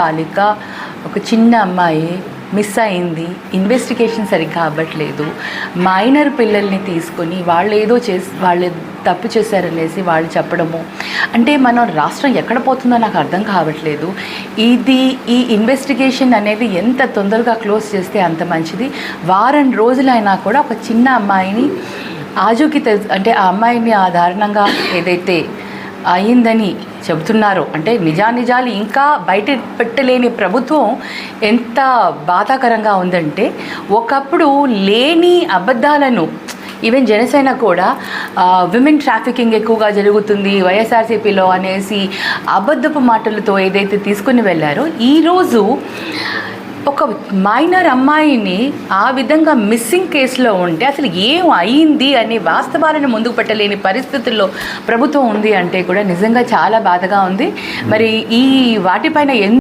బాలిక ఒక చిన్న అమ్మాయి మిస్ అయింది, ఇన్వెస్టిగేషన్ సరిగ్గా అవ్వట్లేదు. మైనర్ పిల్లల్ని తీసుకొని వాళ్ళు తప్పు చేశారనేసి వాళ్ళు చెప్పడము, అంటే మన రాష్ట్రం ఎక్కడ పోతుందో నాకు అర్థం కావట్లేదు. ఈ ఇన్వెస్టిగేషన్ అనేది ఎంత తొందరగా క్లోజ్ చేస్తే అంత మంచిది. వారం రోజులైనా కూడా ఒక చిన్న అమ్మాయిని ఆజూకి అంటే ఆ అమ్మాయిని దారుణంగా ఏదైతే అయిందని చెబుతున్నారో, అంటే నిజాలు ఇంకా బయట పెట్టలేని ప్రభుత్వం ఎంత బాధాకరంగా ఉందంటే, ఒకప్పుడు లేని అబద్ధాలను ఈవెన్ జనసేన కూడా విమెన్ ట్రాఫికింగ్ ఎక్కువగా జరుగుతుంది వైఎస్ఆర్సీపీలో అనేసి అబద్ధపు మాటలతో ఏదైతే తీసుకుని వెళ్ళారో, ఈరోజు ఒక మైనర్ అమ్మాయిని ఆ విధంగా మిస్సింగ్ కేసులో ఉంటే అసలు ఏం అయింది అనే వాస్తవాలను ముందుకు పెట్టలేని పరిస్థితుల్లో ప్రభుత్వం ఉంది అంటే కూడా నిజంగా చాలా బాధగా ఉంది. మరి ఈ వాటిపైన